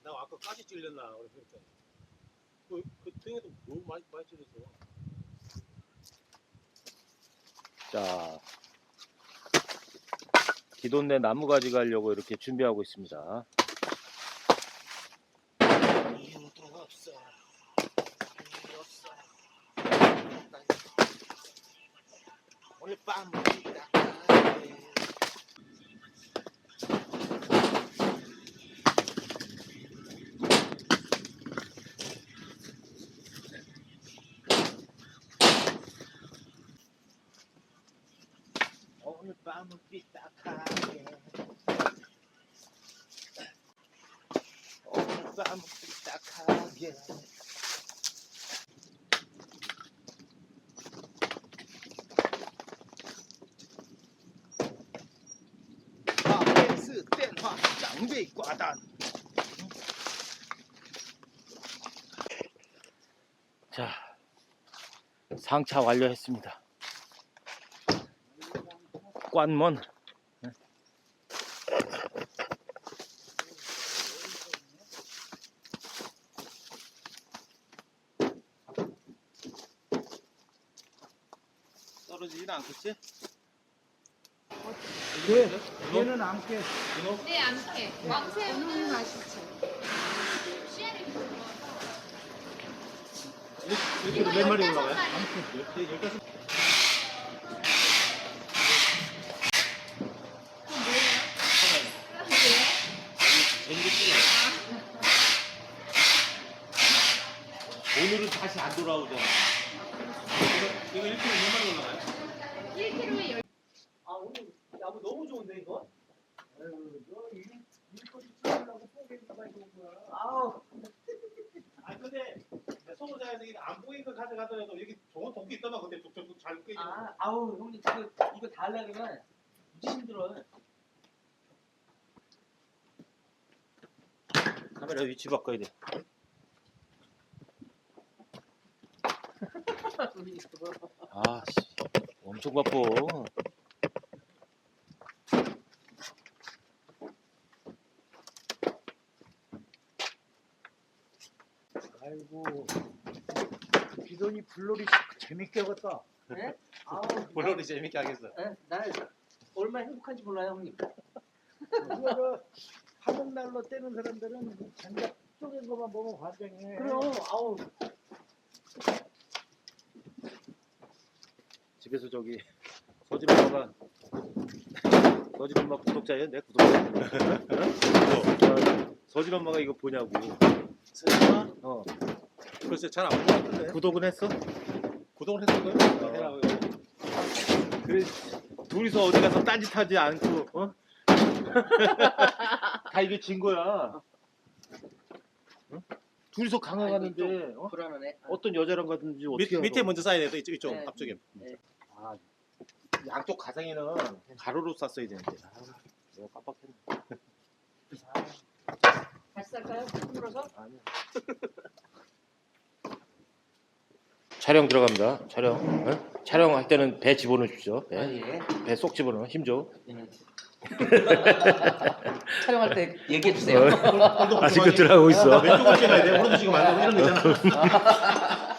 나 아까 가시 찔렸나 그러니까 그 등에도 너무 많이 찔렸어. 자, 기돈내 나무 가져가려고 이렇게 준비하고 있습니다. 이유도 없어. 오늘 밤 오늘 밤은 삐딱하게 오늘 밤은 삐딱하게 하이스 땐화 장비 과단. 자, 상차 완료했습니다. 관먼. 떨어지진 않겠지? 얘는 안 깨. 네, 안 캐. 왕새우는 맛있죠. 씨알이 이렇게 몇 마리 올라가요? 오늘은 다시 안 돌아오잖아. 이거 1kg 몇 마리 올라가요? 1kg에 10. 아 오늘 야구 너무 좋은데 이거? 아유 너 일거리 찍으려고 뽀개기가 좋은 거야. 아우. 아니 근데 소모자에서 안 보이는 거 가져가더라도 이렇게 좋은 도끼 있더만 근데 툭툭툭 잘 끄이죠. 아우 형님 이거 다 하려면 무지 힘들어. 카메라 위치 바꿔야 돼. 아, 씨, 엄청 바빠. 아이고 기돈이 불놀이 재밌게 하겠다. 네? 아우 물놀이 재밌게 하겠어. 네? 나는 얼마나 행복한지 몰라요 형님. 그거 한국날로 떼는 사람들은 장작 쪼갠 것만 보면 환장해. 그럼 아우. 집에서 저기 서진 엄마가 서진 엄마 구독자예요? 내 구독자. 서진 엄마가 이거 보냐고. 설마? 어. 글쎄 잘 안 본 것 같은데. 구독은 했어? 구독을 했을 거예요? 해라고요. 그래 둘이서 어디 가서 딴짓하지 않고 어? 다 이게 진 거야. 응? 둘이서 강화가는데 어? 불안하네. 어떤 여자랑 가든지 어떻게 밑에 알아? 먼저 쌓아야 돼. 이쪽 네. 앞쪽에. 아, 양쪽 가상에는 가로로 쌌어야 되는데. 아, 내가 깜빡했네. 다시 살까요? 풀어서? 아니야. 촬영 들어갑니다. 촬영. 어? 촬영할 때는 배 집어넣으십시오. 배. 예. 배 쏙 집어넣어. 힘 줘. 촬영할 때 얘기해 주세요. 아직도 들어가고 있어. 왼쪽을 찍어야 돼. 오른쪽 찍으면 안 되고 이런 거 있잖아.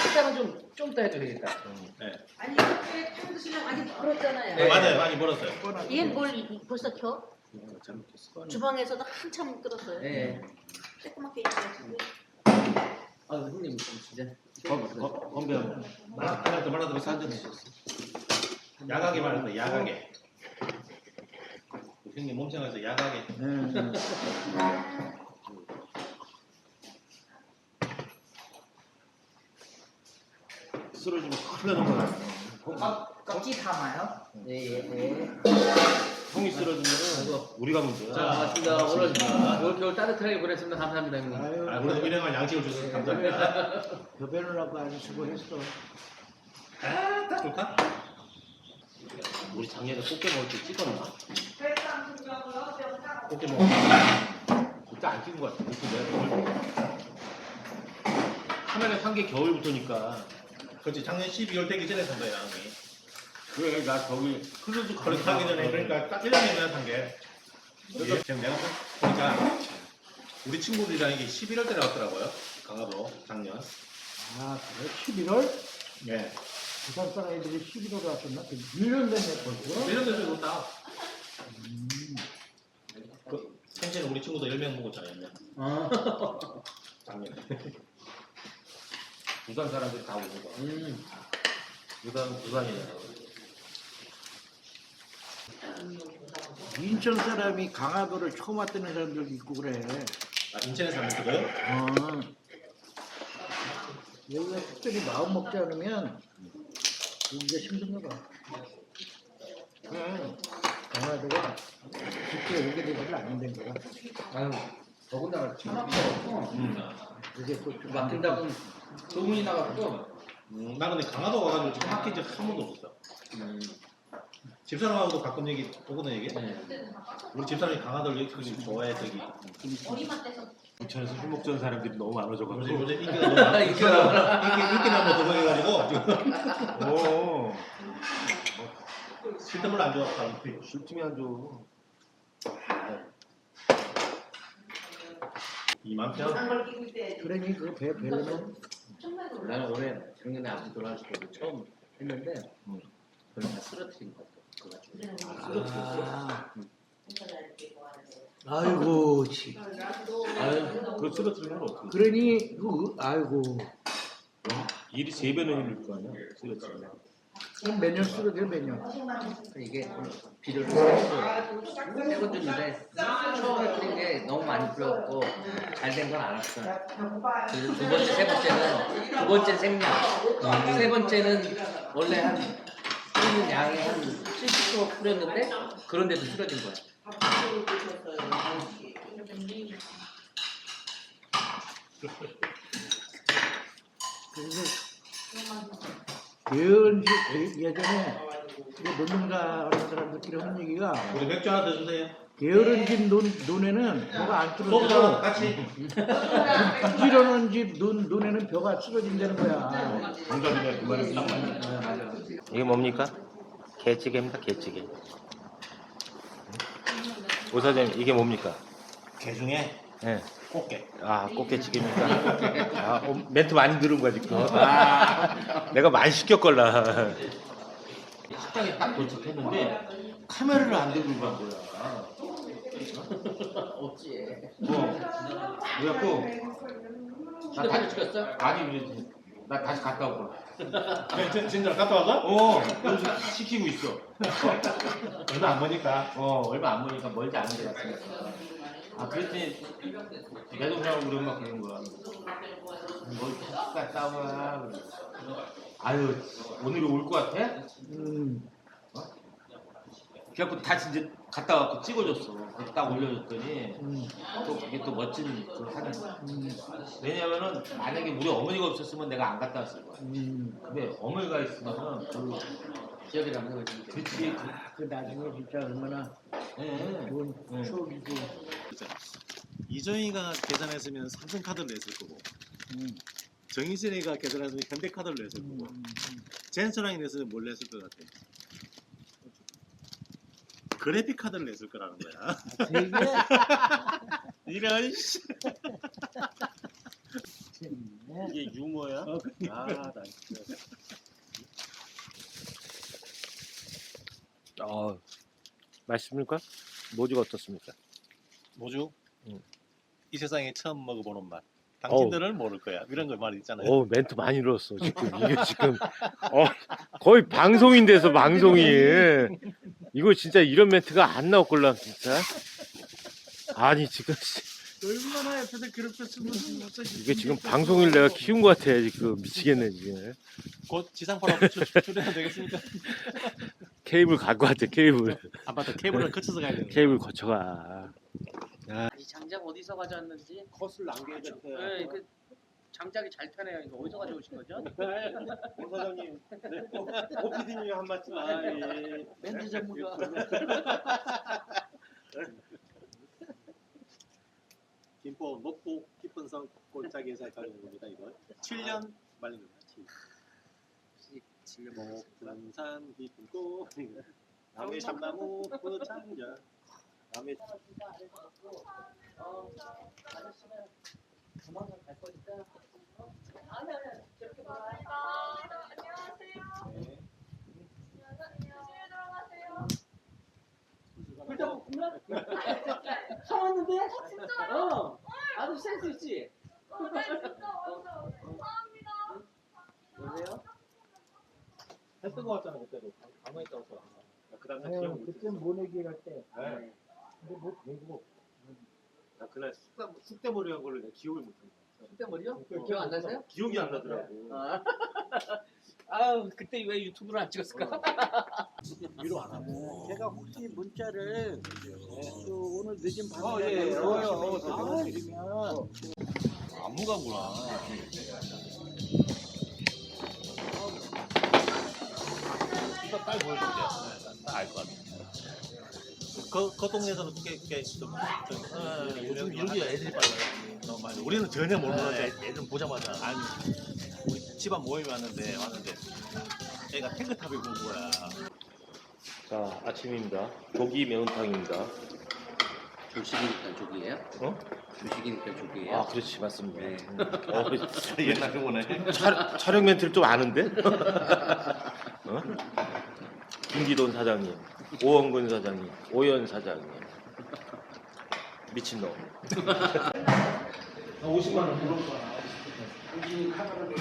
식당은 좀 더 해도 되겠다. 네. 아니, 이렇게 탕 드시려면 아직 멀었잖아요. 네. 맞아요. 많이 벌었어요. 얘 뭘 벌써 켜? 잘못했어. 주방에서도 한참 끓었어요. 네. 조그맣게 있어가지고. 아 형님 진짜. 건배 한번. 하나 더 말하다 왜 한잔 드셨어? 야가게 말했다. 야가게. 형님 몸짱에서 야가게. 쓰러지면 큰일 나는 거야. 깍지 담아요? 네. 형이 쓰러지면 우리가 문제야. 자, 고맙습니다. 오늘 겨울 따뜻하게 보냈습니다. 감사합니다 형님. 아, 그래도 일행한 양식을 주셔서 감사합니다. 교배를 아주 수고했어. 아, 딱 좋다. 우리 작년에 꽃게 먹을 때 찍었나? 꽃게 먹어. 그때 안 찍은 거 같아. 카메라 산 게 겨울부터니까. 그렇지. 작년 12월 되기 전에 산 거야, 양이. 그래, 나 저기 클루즈 그렇게 하기 전에 그러니까 딱 1년이나 산 게. 지금 내가 보니까 우리 친구들이랑 이게 11월 때 나왔더라고요. 강화도 작년. 아 그래? 11월? 네. 부산 사람들이 11월에 왔었나? 1년 됐네 벌써. 1년 됐어요, 좋다. 그 생체는 우리 친구도 10명 먹었잖아요. 10명. 아. 작년에. 부산 사람들이 다 오는 거. 부산이잖아요. 인천 사람이 강화도를 처음 왔다는 사람들도 있고 그래. 아, 인천에 사는 그거요? 여기가 특별히 마음 먹지 않으면 여기가 힘든가 봐. 강화도가 쉽게 오게 되지는 않는 거야. 아유, 더군다나 차 막혀. 이게 또 막힌다고 소문이 나가지고. 나 근데 강화도 와가지고 차 막힌 적 한 번도 없었어. 집사람하고도 가끔 얘기, 보거든 얘기. 우리 집사람이 강화도를 되게 좋아해, 저기. 머리만 떼서 인천에서 술 먹자는 사람들이 너무 많아져가지고. 요새 인기가 너무 많아. 인기가 너무 더해가지고. 오. 실tem을 안 좋아하고. 술 팀이 안 좋아. 2만 평? 그러니 그 배려는 나는 올해 작년에 아버지 돌아가시고 처음 했는데 그걸 다 쓰러뜨린 것 같아. 아이고 지. 아유, 그 쓰러뜨리는 건 어떻게? 그러니 그 아이고 일이 3배는 힘들 거 아니야? 쓰러뜨리면. 그럼 매년 쓰러져 매년. 이게 비료를 세번 줬는데 처음에 뿌린 게 너무 많이 뿌렸고 잘 된 건 안 왔어. 그리고 두 번째, 세 번째는 두 번째 생량, 세 번째는 원래 한 뿌리는 양이 한 70% 뿌렸는데 그런데도 쓰러진 거야. 그래서 예전에 논농사 하는 사람들끼리 하는 얘기가 우리 맥주 하나 더 주세요. 게으른 집 논에는 벼가 안 소주 쓰러져. 같이. 부지런한 집 논에는 벼가 쓰러진다는 거야. 정답이네. 그 말이 딱 맞네. 맞아. 이게 뭡니까? 게찌개입니다. 게찌개. 오사장님 이게 뭡니까? 개 중에 예. 꽃게. 아 꽃게찌개입니까? 아 멘트 많이 들은 거야 지금. 아 내가 많이 시켰걸라. 식당에 딱 도착했는데 카메라를 안 들고 간 거야. 어찌? 그래갖고 나 다시 찍었어? 아니 그래 나 다시 갔다 올 거야. 진짜 갔다 와서? 그래서 시키고 있어. 얼마 안 보니까. 얼마 안 보니까 멀지 않은 데 갔으니까. 아 그랬더니 내 동생하고 우리 엄마 그러는 거야. 뭘 계속 갔다 와. 아유 오늘이 올 것 같아? 그래갖고 다시 이제 갔다 와서 찍어줬어. 그래서 딱 올려줬더니 또 그게 또 멋진 그걸 하는 거야. 왜냐면은 만약에 우리 어머니가 없었으면 내가 안 갔다 왔을 거야. 근데 어머니가 있으면은 그 기억에 남는 거지. 그치 그 나중에 진짜 얼마나 좋은 추억이고. 이정희가 계산했으면 삼성카드를 냈을 거고 정희진이가 계산했으면 현대카드를 냈을 거고 젠서랑이 냈으면 뭘 냈을 것 같아? 그래픽 카드를 냈을 거라는 거야. 되게 이런 씨. 재밌네. 이게 유머야? 아, 나 진짜. 맛있습니까? 모주가 어떻습니까? 뭐죠? 응. 이 세상에 처음 먹어보는 맛. 당신들은 모를 거야. 이런 거 말 있잖아요. 멘트 많이 늘었어 지금. 이게 지금 거의 방송인데서 방송이. 이거 진짜 이런 멘트가 안 나올 걸라 진짜. 아니 지금 얼마나 옆에서 괴롭혔으면 이게 지금 방송일 내가 키운 것 같아 지금. 미치겠네 지금. 곧 지상파로 출연해도 되겠습니까? 케이블 갖고 왔대. 케이블. 아 맞다. 케이블을 거쳐서 가야 되는 케이블 거쳐가. 이 장작 어디서 가져왔는지. 컷을 남겨야 돼. 네, 그 장작이 잘 타네요. 이거 어디서 가져오신 거죠? 임 사장님, 오피디님이 한 말씀. 아 예. 멘트 전문가. 김포 녹보 깊은 성 골짜기에서 가는 겁니다. 이거 7년 말린 겁니다. 7년. 높은 산 깊은 곳 나무에 참나무 그 장자 남의 아저씨가 조만간 갈 거니까. 불닭볶음면? 사왔는데? 어. 아주 센스 있지? 여보세요? 했던 거 같잖아 그때도. 가만히 있다 왔어. 그다음 날 기억 못 그때 모내기 할 때. 네. 근데 뭐 되고. 나 그날 쑥대머리 한 걸로 내가 기억을 못 한다. 그때 머리요? 기억 안 나세요? 기억이 안 나더라고. 아유 그때 왜 유튜브를 안 찍었을까? 위로 안 하고. 제가 혹시 문자를 또 오늘 늦은 어, 밤에 예, 연락을 예. 드리면 안무가구나. 이거 딸 보여줄게. 딸알것 같아. 그 동네에서는 꽤좀 요즘 이런 게 애들이 빨라요. 맞아. 우리는 전혀 모르는데 애들 보자마자 아니 우리 집안 모임이 왔는데 애가 탱크탑에 본 거야. 자, 아침입니다. 조기 매운탕입니다. 조식이니까 조기예요? 어? 조식이니까 조기예요? 아, 그렇지, 맞습니다. 네. 옛날 거네. 촬영 멘트를 좀 아는데? 어? 김기돈 사장님, 오원근 사장님, 오연 사장님. 미친놈. 50만 원 들어올 거야. 우진이 카메라를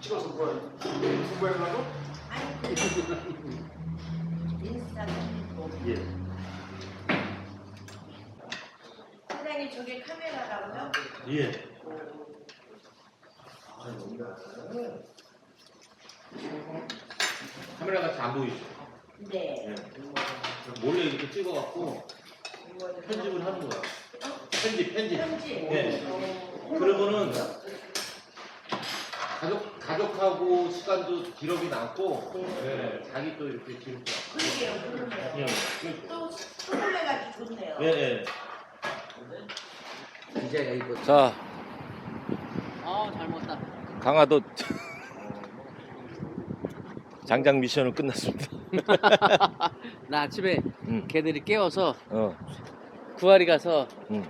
찍어서 공부하려고? 예. 사장님 저게 카메라라고요? 예. 카메라가 잘 안 보이죠? 네. 예. 몰래 이렇게 찍어갖고 편집을 하는 거야. 편집. 편지. 예. 그러면은 가족하고 시간도 기록이 남고, 예. 자기 또 이렇게 기록이 남고. 그러게요. 예. 또 소금해가지고 좋네요. 예. 디자이가 이거. 자, 잘 먹었다. 강화도 장장 미션은 끝났습니다. 나 아침에 응. 걔들이 깨워서 어. 구하리 가서 응.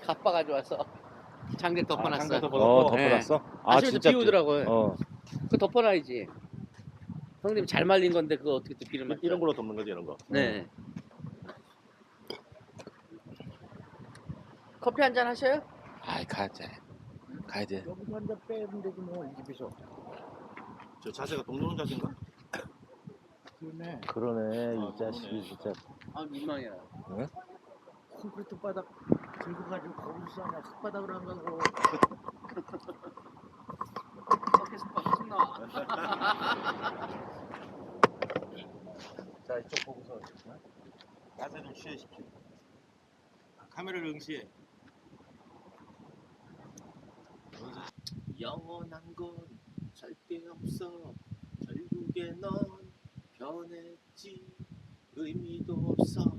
갑바 가져와서 장작 덮어놨어. 덮어놨어? 아침에도 비 오더라고요. 어. 그거 덮어놔야지. 형님 잘 말린 건데 그거 어떻게 또 비를 맞죠? 이런 걸로 덮는 거지 이런 거. 네. 커피 한 잔 하셔요? 아이, 가야 돼. 여기서 한 잔 빼면 되지 뭐 이 집에서. 저 자세가 동동자세인가? 그러네. 그러네, 이 자식이 진짜. 아 민망해요. 응? 콘크리트 바닥 들고 가지고 거기서 하냐 흙바닥으로 안 가고. 계속 봐, 나와. 자 이쪽 보고서 자세 좀 취하십시오. 카메라를 응시해. 영원한 건 절대 없어. 결국에 넌 변했지. 의미도 없어.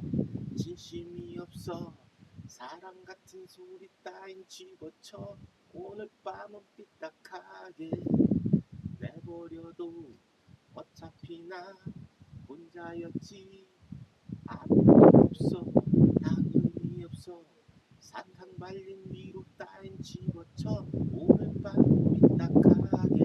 진심이 없어. 사랑 같은 소리 따윈 집어쳐. 오늘 밤은 삐딱하게 내버려도 어차피 나 혼자였지. 아무도 없어. 다 의미 없어. 사탕 발린 위로 따윈 집어쳐. 오늘 밤은 삐딱하게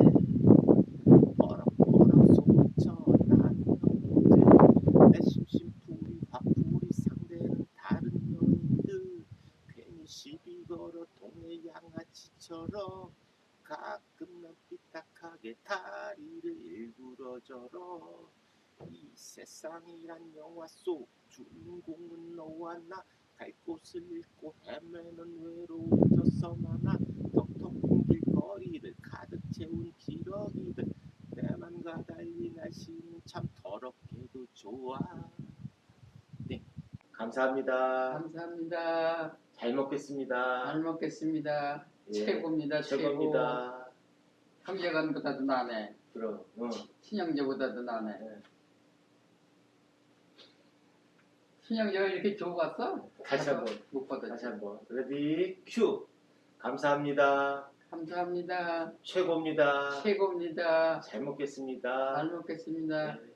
버럭버럭 소리쳐. 나는 너무들 내 심심풀이 화풀이 상대는 다른 여인들. 괜히 시비 걸어 동네 양아치처럼. 가끔 난 삐딱하게 다리를 일부러 절어. 이 세상이란 영화 속 주인공은 너와 나. 갈 곳을 잃고 헤매는 외로운 저 섬 하나. 텅텅 빈 길거리를 가득 채운 기러기들. 내맘과 달리 날씨는 참 더럽게도 좋아. 네, 감사합니다. 감사합니다. 잘 먹겠습니다. 잘 먹겠습니다. 예, 최고입니다. 최고입니다. 형제간보다도 나네. 그럼 친형제보다도 나네. 네. 친형제가 이렇게 좋고 갔어? 다시 한번. 못 받았지. 다시 한번 레디 큐. 감사합니다. 감사합니다. 최고입니다. 최고입니다. 잘 먹겠습니다. 잘 먹겠습니다. 네.